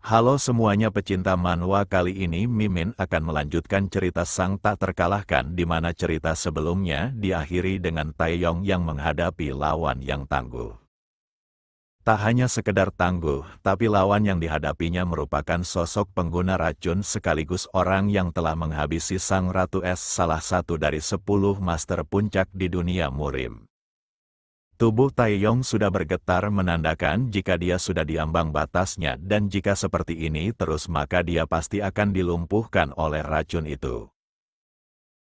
Halo semuanya pecinta manhwa, kali ini Mimin akan melanjutkan cerita Sang Tak Terkalahkan, di mana cerita sebelumnya diakhiri dengan Taeyong yang menghadapi lawan yang tangguh. Tak hanya sekedar tangguh, tapi lawan yang dihadapinya merupakan sosok pengguna racun sekaligus orang yang telah menghabisi Sang Ratu Es, salah satu dari 10 master puncak di dunia murim. Tubuh Taeyong sudah bergetar menandakan jika dia sudah diambang batasnya, dan jika seperti ini terus maka dia pasti akan dilumpuhkan oleh racun itu.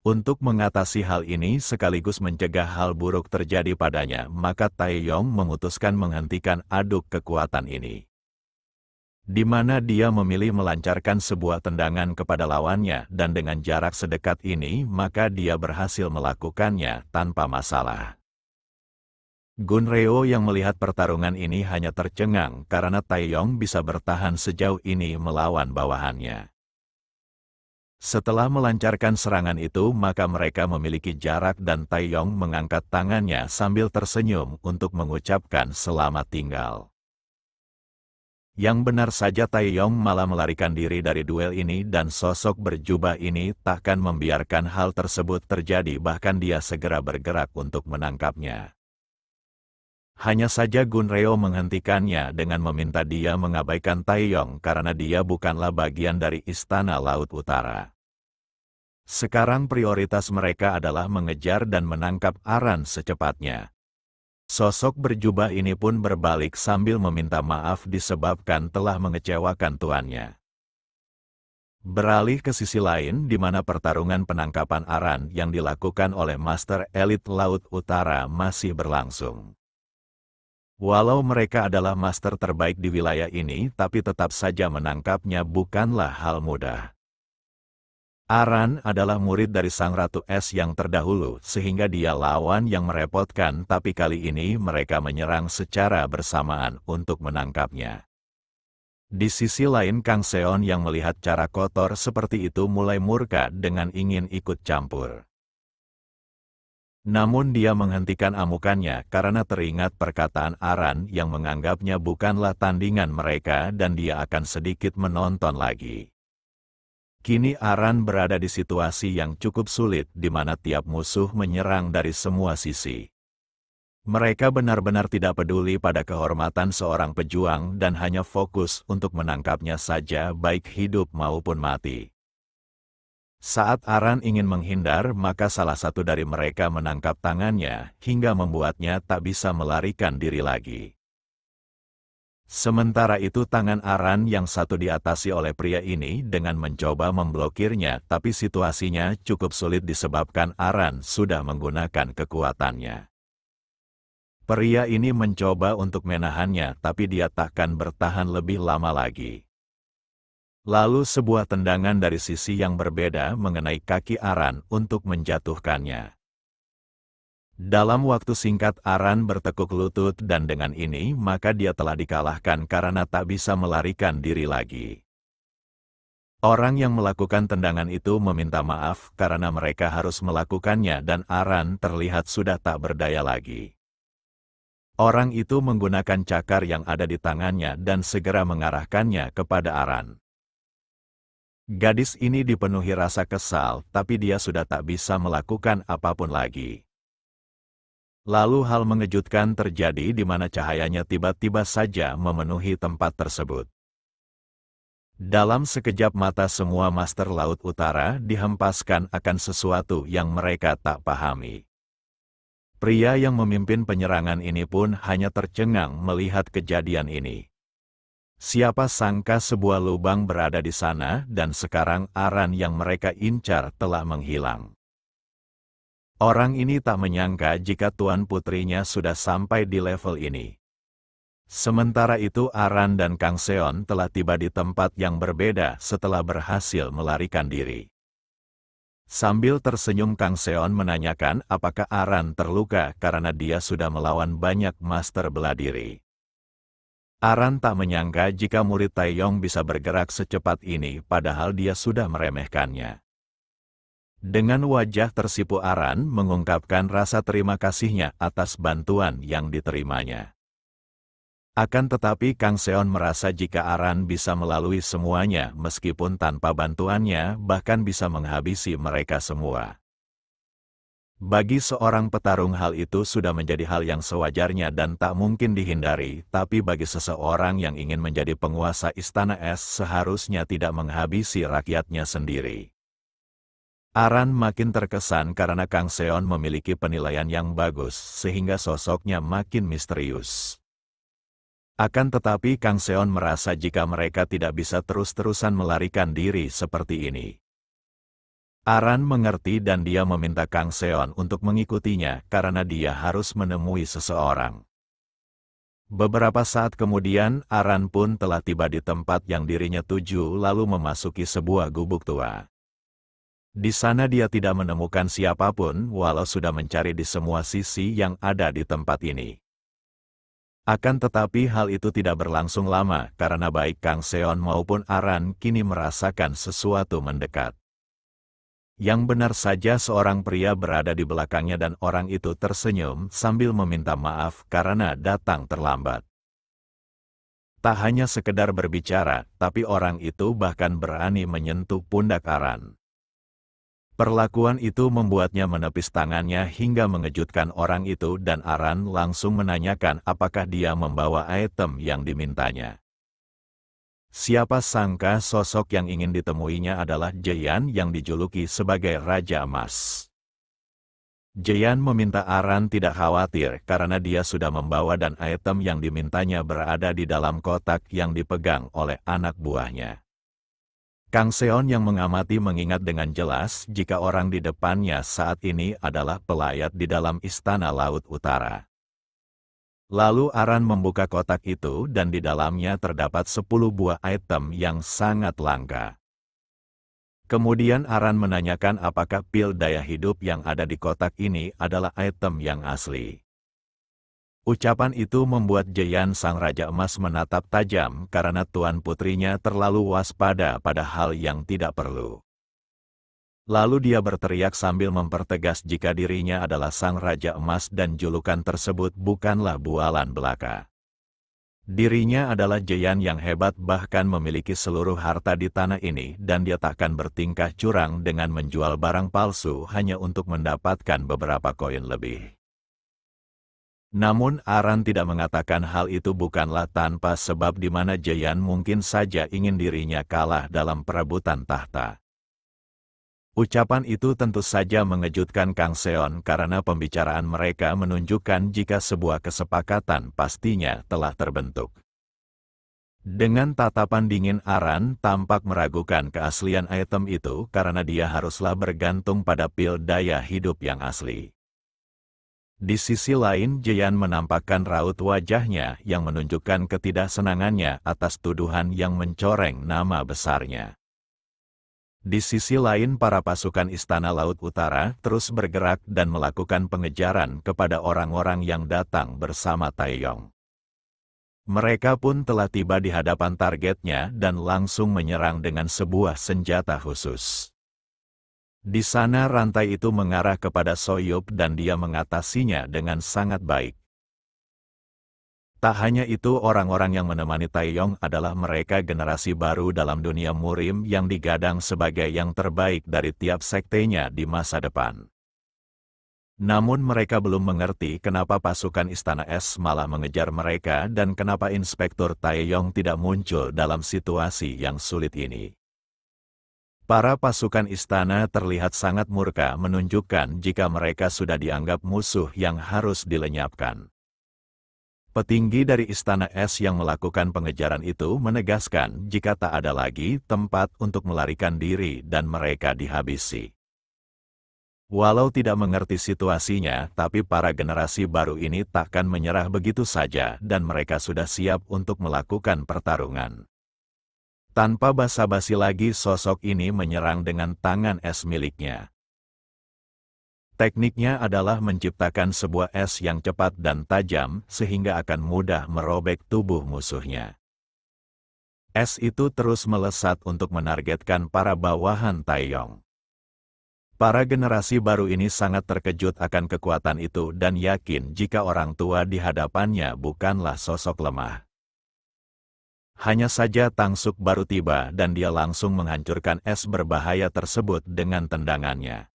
Untuk mengatasi hal ini sekaligus mencegah hal buruk terjadi padanya, maka Taeyong memutuskan menghentikan aduk kekuatan ini. Di mana dia memilih melancarkan sebuah tendangan kepada lawannya, dan dengan jarak sedekat ini maka dia berhasil melakukannya tanpa masalah. Gunreo yang melihat pertarungan ini hanya tercengang karena Taeyong bisa bertahan sejauh ini melawan bawahannya. Setelah melancarkan serangan itu maka mereka memiliki jarak dan Taeyong mengangkat tangannya sambil tersenyum untuk mengucapkan selamat tinggal. Yang benar saja Taeyong malah melarikan diri dari duel ini, dan sosok berjubah ini takkan membiarkan hal tersebut terjadi, bahkan dia segera bergerak untuk menangkapnya. Hanya saja Gunreo menghentikannya dengan meminta dia mengabaikan Taeyong karena dia bukanlah bagian dari Istana Laut Utara. Sekarang prioritas mereka adalah mengejar dan menangkap Aran secepatnya. Sosok berjubah ini pun berbalik sambil meminta maaf disebabkan telah mengecewakan tuannya. Beralih ke sisi lain, di mana pertarungan penangkapan Aran yang dilakukan oleh Master Elit Laut Utara masih berlangsung. Walau mereka adalah master terbaik di wilayah ini, tapi tetap saja menangkapnya bukanlah hal mudah. Aran adalah murid dari Sang Ratu Es yang terdahulu, sehingga dia lawan yang merepotkan, tapi kali ini mereka menyerang secara bersamaan untuk menangkapnya. Di sisi lain, Kang Seon yang melihat cara kotor seperti itu mulai murka dengan ingin ikut campur. Namun dia menghentikan amukannya karena teringat perkataan Aran yang menganggapnya bukanlah tandingan mereka dan dia akan sedikit menonton lagi. Kini Aran berada di situasi yang cukup sulit di mana tiap musuh menyerang dari semua sisi. Mereka benar-benar tidak peduli pada kehormatan seorang pejuang dan hanya fokus untuk menangkapnya saja, baik hidup maupun mati. Saat Aran ingin menghindar, maka salah satu dari mereka menangkap tangannya, hingga membuatnya tak bisa melarikan diri lagi. Sementara itu tangan Aran yang satu diatasi oleh pria ini dengan mencoba memblokirnya, tapi situasinya cukup sulit disebabkan Aran sudah menggunakan kekuatannya. Pria ini mencoba untuk menahannya, tapi dia takkan bertahan lebih lama lagi. Lalu sebuah tendangan dari sisi yang berbeda mengenai kaki Aran untuk menjatuhkannya. Dalam waktu singkat Aran bertekuk lutut dan dengan ini maka dia telah dikalahkan karena tak bisa melarikan diri lagi. Orang yang melakukan tendangan itu meminta maaf karena mereka harus melakukannya dan Aran terlihat sudah tak berdaya lagi. Orang itu menggunakan cakar yang ada di tangannya dan segera mengarahkannya kepada Aran. Gadis ini dipenuhi rasa kesal, tapi dia sudah tak bisa melakukan apapun lagi. Lalu hal mengejutkan terjadi di mana cahayanya tiba-tiba saja memenuhi tempat tersebut. Dalam sekejap mata semua Master Laut Utara dihempaskan akan sesuatu yang mereka tak pahami. Pria yang memimpin penyerangan ini pun hanya tercengang melihat kejadian ini. Siapa sangka sebuah lubang berada di sana dan sekarang Aran yang mereka incar telah menghilang. Orang ini tak menyangka jika tuan putrinya sudah sampai di level ini. Sementara itu Aran dan Kang Seon telah tiba di tempat yang berbeda setelah berhasil melarikan diri. Sambil tersenyum Kang Seon menanyakan apakah Aran terluka karena dia sudah melawan banyak master bela diri. Aran tak menyangka jika murid Taeyong bisa bergerak secepat ini padahal dia sudah meremehkannya. Dengan wajah tersipu Aran mengungkapkan rasa terima kasihnya atas bantuan yang diterimanya. Akan tetapi Kang Seon merasa jika Aran bisa melalui semuanya meskipun tanpa bantuannya bahkan bisa menghabisi mereka semua. Bagi seorang petarung hal itu sudah menjadi hal yang sewajarnya dan tak mungkin dihindari, tapi bagi seseorang yang ingin menjadi penguasa Istana Es seharusnya tidak menghabisi rakyatnya sendiri. Aran makin terkesan karena Kang Seon memiliki penilaian yang bagus, sehingga sosoknya makin misterius. Akan tetapi Kang Seon merasa jika mereka tidak bisa terus-terusan melarikan diri seperti ini. Aran mengerti dan dia meminta Kang Seon untuk mengikutinya karena dia harus menemui seseorang. Beberapa saat kemudian, Aran pun telah tiba di tempat yang dirinya tuju lalu memasuki sebuah gubuk tua. Di sana dia tidak menemukan siapapun walau sudah mencari di semua sisi yang ada di tempat ini. Akan tetapi hal itu tidak berlangsung lama karena baik Kang Seon maupun Aran kini merasakan sesuatu mendekat. Yang benar saja seorang pria berada di belakangnya dan orang itu tersenyum sambil meminta maaf karena datang terlambat. Tak hanya sekedar berbicara, tapi orang itu bahkan berani menyentuh pundak Aran. Perlakuan itu membuatnya menepis tangannya hingga mengejutkan orang itu dan Aran langsung menanyakan apakah dia membawa item yang dimintanya. Siapa sangka sosok yang ingin ditemuinya adalah Jeyan yang dijuluki sebagai Raja Emas. Jeyan meminta Aran tidak khawatir karena dia sudah membawa dan item yang dimintanya berada di dalam kotak yang dipegang oleh anak buahnya. Kang Seon yang mengamati mengingat dengan jelas jika orang di depannya saat ini adalah pelayat di dalam Istana Laut Utara. Lalu Aran membuka kotak itu dan di dalamnya terdapat 10 buah item yang sangat langka. Kemudian Aran menanyakan apakah pil daya hidup yang ada di kotak ini adalah item yang asli. Ucapan itu membuat Jeyan sang Raja Emas menatap tajam karena tuan putrinya terlalu waspada pada hal yang tidak perlu. Lalu dia berteriak sambil mempertegas jika dirinya adalah sang Raja Emas dan julukan tersebut bukanlah bualan belaka. Dirinya adalah Jeyan yang hebat bahkan memiliki seluruh harta di tanah ini dan dia takkan bertingkah curang dengan menjual barang palsu hanya untuk mendapatkan beberapa koin lebih. Namun Aran tidak mengatakan hal itu bukanlah tanpa sebab di mana Jeyan mungkin saja ingin dirinya kalah dalam perebutan tahta. Ucapan itu tentu saja mengejutkan Kang Seon karena pembicaraan mereka menunjukkan jika sebuah kesepakatan pastinya telah terbentuk. Dengan tatapan dingin Aran tampak meragukan keaslian item itu karena dia haruslah bergantung pada pil daya hidup yang asli. Di sisi lain Jeyan menampakkan raut wajahnya yang menunjukkan ketidaksenangannya atas tuduhan yang mencoreng nama besarnya. Di sisi lain para pasukan Istana Laut Utara terus bergerak dan melakukan pengejaran kepada orang-orang yang datang bersama Taeyong. Mereka pun telah tiba di hadapan targetnya dan langsung menyerang dengan sebuah senjata khusus. Di sana rantai itu mengarah kepada Soyup dan dia mengatasinya dengan sangat baik. Tak hanya itu, orang-orang yang menemani Taeyong adalah mereka generasi baru dalam dunia murim yang digadang sebagai yang terbaik dari tiap sektenya di masa depan. Namun mereka belum mengerti kenapa pasukan Istana Es malah mengejar mereka dan kenapa Inspektur Taeyong tidak muncul dalam situasi yang sulit ini. Para pasukan istana terlihat sangat murka menunjukkan jika mereka sudah dianggap musuh yang harus dilenyapkan. Petinggi dari Istana Es yang melakukan pengejaran itu menegaskan jika tak ada lagi tempat untuk melarikan diri dan mereka dihabisi. Walau tidak mengerti situasinya, tapi para generasi baru ini takkan menyerah begitu saja dan mereka sudah siap untuk melakukan pertarungan. Tanpa basa-basi lagi sosok ini menyerang dengan tangan es miliknya. Tekniknya adalah menciptakan sebuah es yang cepat dan tajam sehingga akan mudah merobek tubuh musuhnya. Es itu terus melesat untuk menargetkan para bawahan Taeyong. Para generasi baru ini sangat terkejut akan kekuatan itu dan yakin jika orang tua di hadapannya bukanlah sosok lemah. Hanya saja Tang Suk baru tiba dan dia langsung menghancurkan es berbahaya tersebut dengan tendangannya.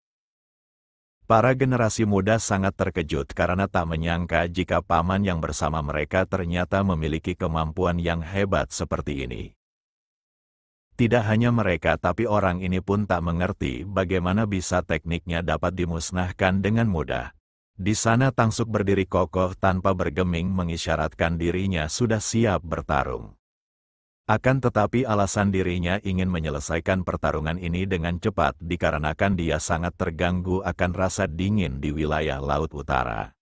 Para generasi muda sangat terkejut karena tak menyangka jika paman yang bersama mereka ternyata memiliki kemampuan yang hebat seperti ini. Tidak hanya mereka tapi orang ini pun tak mengerti bagaimana bisa tekniknya dapat dimusnahkan dengan mudah. Di sana Tang Suk berdiri kokoh tanpa bergeming mengisyaratkan dirinya sudah siap bertarung. Akan tetapi alasan dirinya ingin menyelesaikan pertarungan ini dengan cepat dikarenakan dia sangat terganggu akan rasa dingin di wilayah Laut Utara.